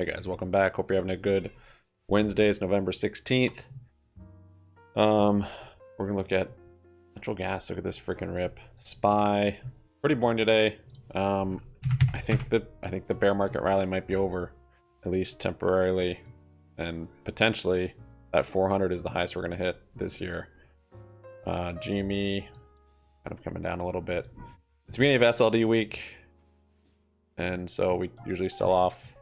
Hey guys, welcome back. Hope you're having a good Wednesday. It's November 16th. We're gonna look at natural gas. Look at this freaking rip. SPY. Pretty boring today. I think the bear market rally might be over, at least temporarily, and potentially that 400 is the highest we're gonna hit this year. GME kind of coming down a little bit. It's the beginning of SLD week, and so we usually sell off.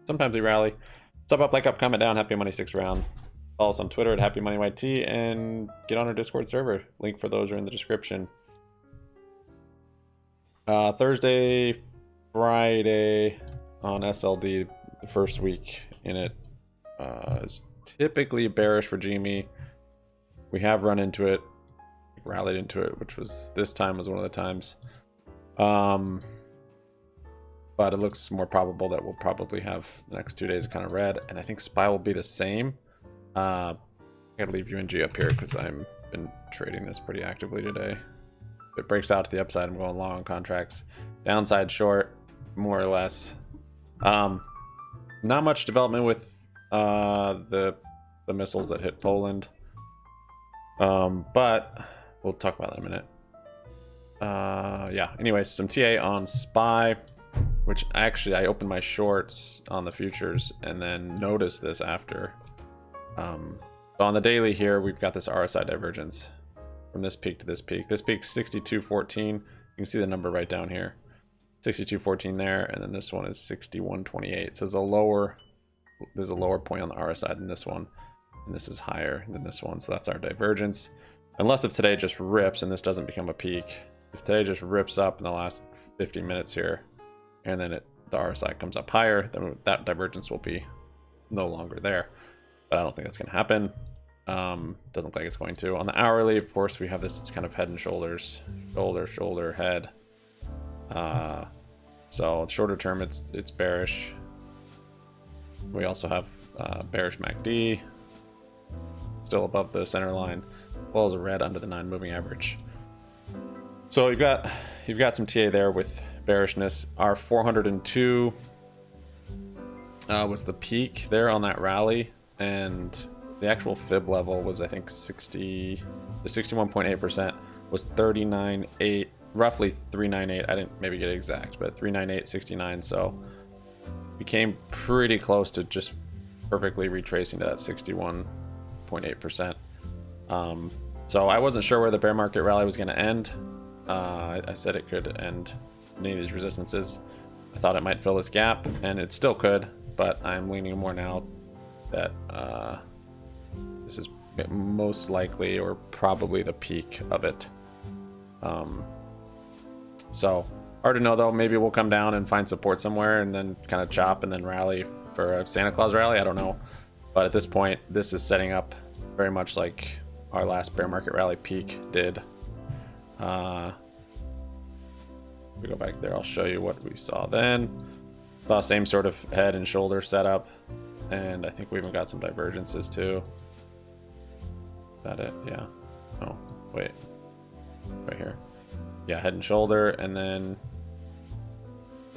Sometimes we rally. Sub up, like up, comment down. Happy Money 6 round. Follow us on Twitter at Happy Money YT and get on our Discord server. Link for those are in the description. Thursday, Friday on SLD, the first week in it is typically bearish for GME. We have run into it, rallied into it, which was this time was one of the times. But it looks more probable that we'll probably have the next 2 days kind of red, and I think SPY will be the same. I gotta leave UNG up here because I've been trading this pretty actively today. If it breaks out to the upside, I'm going long on contracts. Downside short, more or less. Not much development with the missiles that hit Poland. But we'll talk about that in a minute. Yeah, anyways, some TA on SPY. Which actually I opened my shorts on the futures and then noticed this after. So on the daily here, we've got this RSI divergence from this peak to this peak. This peak's 62.14. You can see the number right down here. 62.14 there, and then this one is 61.28. So there's a lower point on the RSI than this one, and this is higher than this one. So that's our divergence. Unless if today just rips and this doesn't become a peak. If today just rips up in the last 50 minutes here, and then the RSI comes up higher, then that divergence will be no longer there. But I don't think that's going to happen. Doesn't look like it's going to. On the hourly, of course, we have this kind of head and shoulders, shoulder, head. So shorter term, it's bearish. We also have bearish MACD, still above the center line, as well as a red under the 9 moving average. So you've got some TA there with bearishness. Our 402 was the peak there on that rally, and the actual fib level was, I think, 60. The 61.8% was 39.8, roughly 398. I didn't maybe get it exact, but 398.69. So we came pretty close to just perfectly retracing to that 61.8%. So I wasn't sure where the bear market rally was going to end. I said it could end any of these resistances. I thought it might fill this gap, and it still could, but I'm leaning more now that this is most likely or probably the peak of it. So hard to know though. Maybe we'll come down and find support somewhere and then kind of chop and then rally for a Santa Claus rally. I don't know, but at this point this is setting up very much like our last bear market rally peak did. We go back there, I'll show you what we saw then. Saw same sort of head and shoulder setup, and I think we even got some divergences too. Is that it? Yeah. Oh, wait. Right here. Yeah, head and shoulder, and then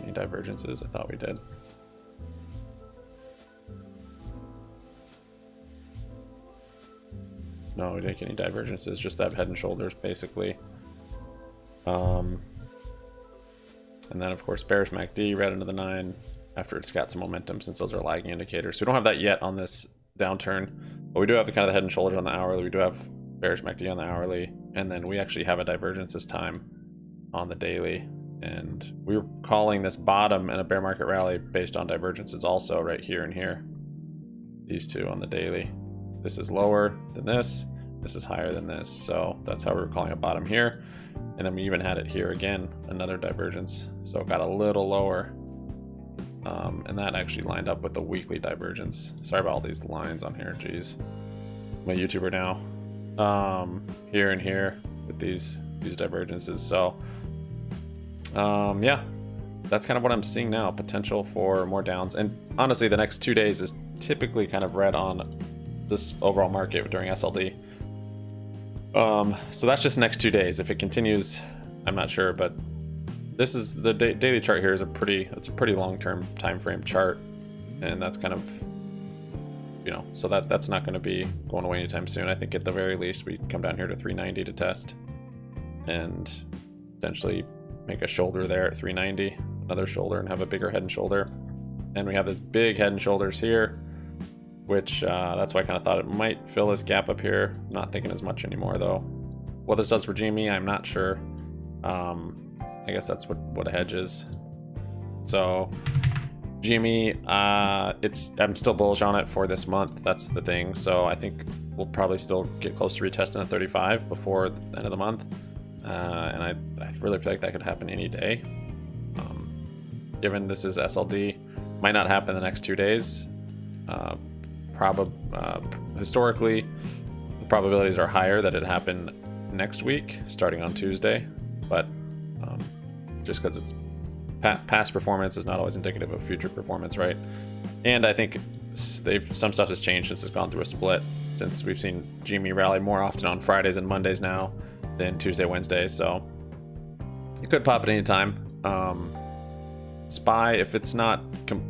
any divergences? I thought we did. No, we didn't get any divergences, just that head and shoulders basically. And then of course bearish MACD red under the 9 after it's got some momentum, since those are lagging indicators. So we don't have that yet on this downturn, but we do have the kind of the head and shoulders on the hourly. We do have bearish MACD on the hourly, and then we actually have a divergence this time on the daily, and we were calling this bottom and a bear market rally based on divergences also right here and here. These two on the daily. This is lower than this is higher than this, so that's how we were calling a bottom here. And then we even had it here again, another divergence, so it got a little lower, and that actually lined up with the weekly divergence. Sorry about all these lines on here, geez, I'm a YouTuber now. Here and here with these divergences. So yeah, that's kind of what I'm seeing now, potential for more downs. And honestly, the next 2 days is typically kind of red on this overall market during SLD. So that's just next 2 days. If it continues, I'm not sure, but this is the daily chart here is it's a pretty long-term time frame chart. and that's kind of, you know, so that's not going to be going away anytime soon. I think at the very least we come down here to 390 to test, and potentially make a shoulder there at 390, another shoulder, and have a bigger head and shoulder. And we have this big head and shoulders here, which that's why I kind of thought it might fill this gap up here. Not thinking as much anymore though. What this does for GME, I'm not sure. I guess that's what a hedge is. So GME, I'm still bullish on it for this month. That's the thing. So I think we'll probably still get close to retesting at 35 before the end of the month. And I really feel like that could happen any day. Given this is SLD, might not happen the next 2 days. Historically, the probabilities are higher that it happen next week, starting on Tuesday. But just because it's past performance is not always indicative of future performance, right? And I think some stuff has changed since it's gone through a split. Since we've seen GME rally more often on Fridays and Mondays now than Tuesday, Wednesday, so it could pop at any time. SPY, if it's not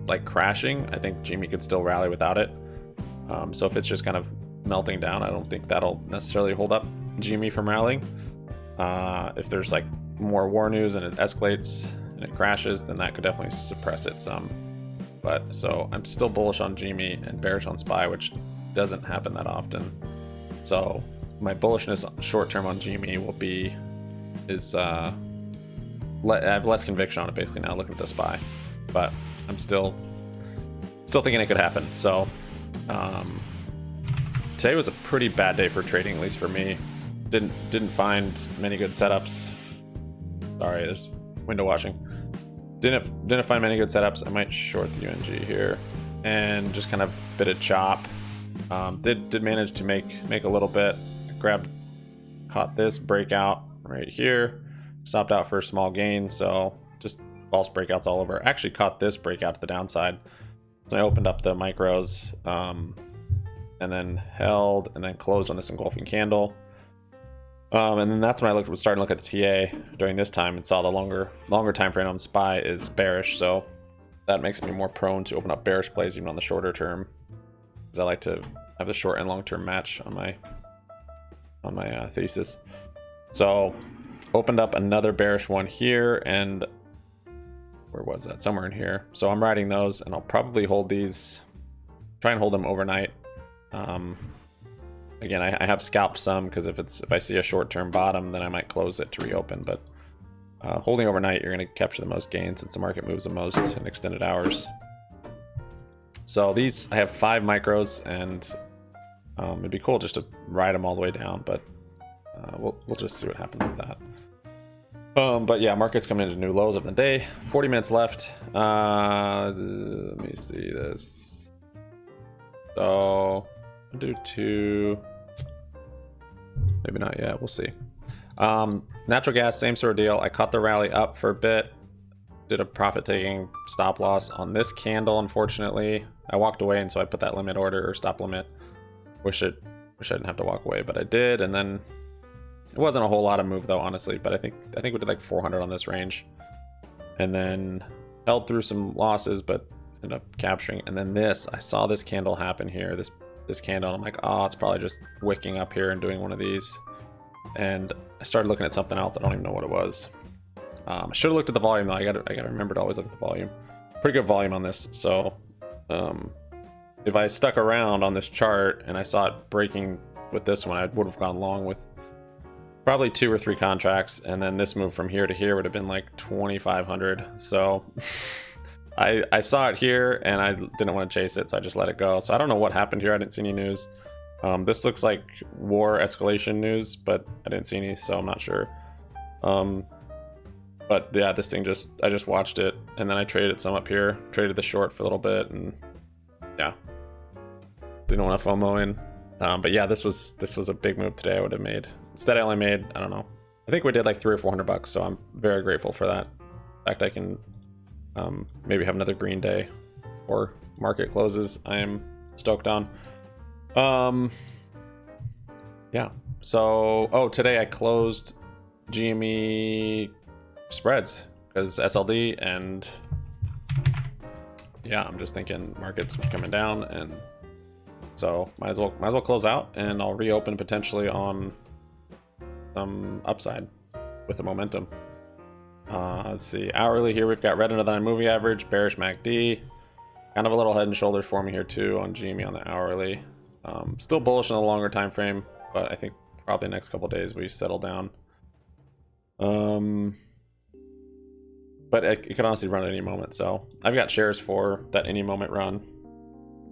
like crashing, I think GME could still rally without it. So if it's just kind of melting down, I don't think that'll necessarily hold up GME from rallying. If there's like more war news and it escalates and it crashes, then that could definitely suppress it some. But so I'm still bullish on GME and bearish on SPY, which doesn't happen that often. So my bullishness short term on GME I have less conviction on it basically now looking at the SPY, but I'm still thinking it could happen. So today was a pretty bad day for trading, at least for me. Didn't find many good setups. Sorry, there's window washing. Didn't find many good setups. I might short the UNG here and just kind of bit of chop. Did manage to make a little bit. Caught this breakout right here. Stopped out for a small gain, so just false breakouts all over. Actually caught this breakout to the downside. So I opened up the micros, and then held, and then closed on this engulfing candle. And then that's when I was starting to look at the TA during this time and saw the longer time frame on SPY is bearish. So that makes me more prone to open up bearish plays even on the shorter term, because I like to have the short and long term match on my thesis. So opened up another bearish one here, and where was that? Somewhere in here. So I'm riding those, and I'll probably hold these, try and hold them overnight. Again, I have scalped some because if I see a short-term bottom, then I might close it to reopen. But holding overnight, you're going to capture the most gain since the market moves the most in extended hours. So these, I have 5 micros, and it'd be cool just to ride them all the way down, but we'll just see what happens with that. But yeah, market's coming into new lows of the day. 40 minutes left. Let me see this. So I'll do 2. Maybe not yet. We'll see. Natural gas, same sort of deal. I caught the rally up for a bit. Did a profit taking stop loss on this candle. Unfortunately, I walked away, and so I put that limit order or stop limit. Wish I didn't have to walk away, but I did. And then it wasn't a whole lot of move though, honestly. But I think we did like 400 on this range, and then held through some losses, but ended up capturing. And then I saw this candle happen here. This candle, and I'm like, oh, it's probably just wicking up here and doing one of these. And I started looking at something else. I don't even know what it was. I should have looked at the volume though. I gotta remember to always look at the volume. Pretty good volume on this. So if I stuck around on this chart and I saw it breaking with this one, I would have gone long with probably 2 or 3 contracts, and then this move from here to here would have been like 2,500. So I saw it here and I didn't want to chase it, so I just let it go. So I don't know what happened here. I didn't see any news. This looks like war escalation news, but I didn't see any, so I'm not sure. But yeah, this thing I just watched it, and then I traded some up here, traded the short for a little bit, and yeah, didn't want to FOMO in. But yeah, this was a big move today. I would have made. Instead, I only made, I don't know, I think we did like $300 or $400, so I'm very grateful for that. In fact, I can maybe have another green day or market closes. I am stoked on. Yeah, so today I closed GME spreads because SLD and yeah, I'm just thinking markets coming down, and so might as well close out, and I'll reopen potentially on some upside with the momentum. Let's see, hourly here we've got red under the 9 moving average, bearish MACD, kind of a little head and shoulders forming here too on GME on the hourly. Still bullish on the longer time frame, but I think probably next couple days we settle down. But it could honestly run at any moment, so I've got shares for that any moment run.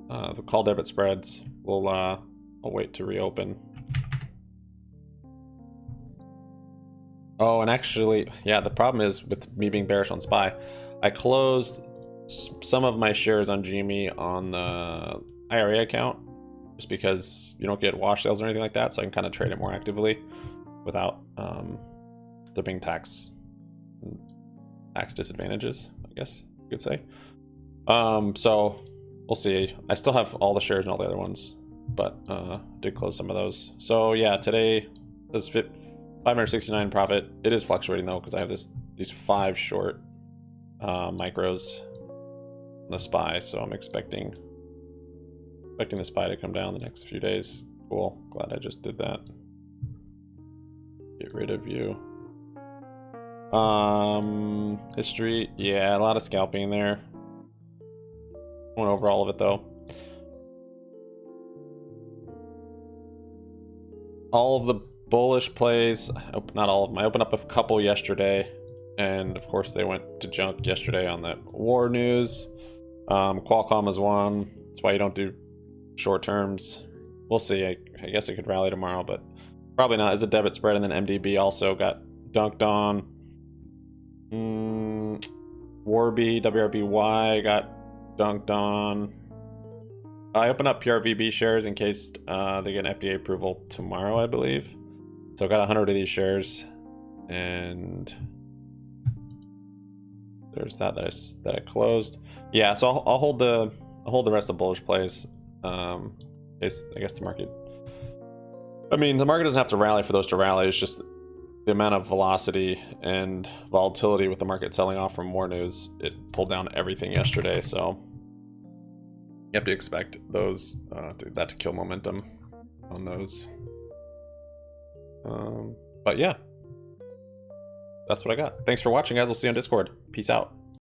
The call debit spreads, I'll wait to reopen. Oh, and actually, yeah, the problem is with me being bearish on SPY, I closed some of my shares on GME on the IRA account just because you don't get wash sales or anything like that, so I can kind of trade it more actively without there being tax disadvantages, I guess you could say. So we'll see. I still have all the shares and all the other ones, but did close some of those. So yeah, today this 569 profit. It is fluctuating though because I have these 5 short micros in the SPY, so I'm expecting the SPY to come down the next few days. Cool. Glad I just did that. Get rid of you. History, yeah, a lot of scalping there. Went over all of it though. All of the bullish plays, not all of them. I opened up a couple yesterday, and of course they went to junk yesterday on that war news. Qualcomm is one. That's why you don't do short terms. We'll see. I guess it could rally tomorrow, but probably not. As a debit spread, and then MDB also got dunked on. Warby, WRBY got dunked on. I opened up PRVB shares in case they get an FDA approval tomorrow, I believe. So I got 100 of these shares, and there's that I closed. Yeah, so I'll hold the rest of the bullish plays. I guess the market. I mean, the market doesn't have to rally for those to rally. It's just the amount of velocity and volatility with the market selling off from war news. It pulled down everything yesterday, so you have to expect those that to kill momentum on those. But yeah, that's what I got. Thanks for watching, guys. We'll see you on Discord. Peace out.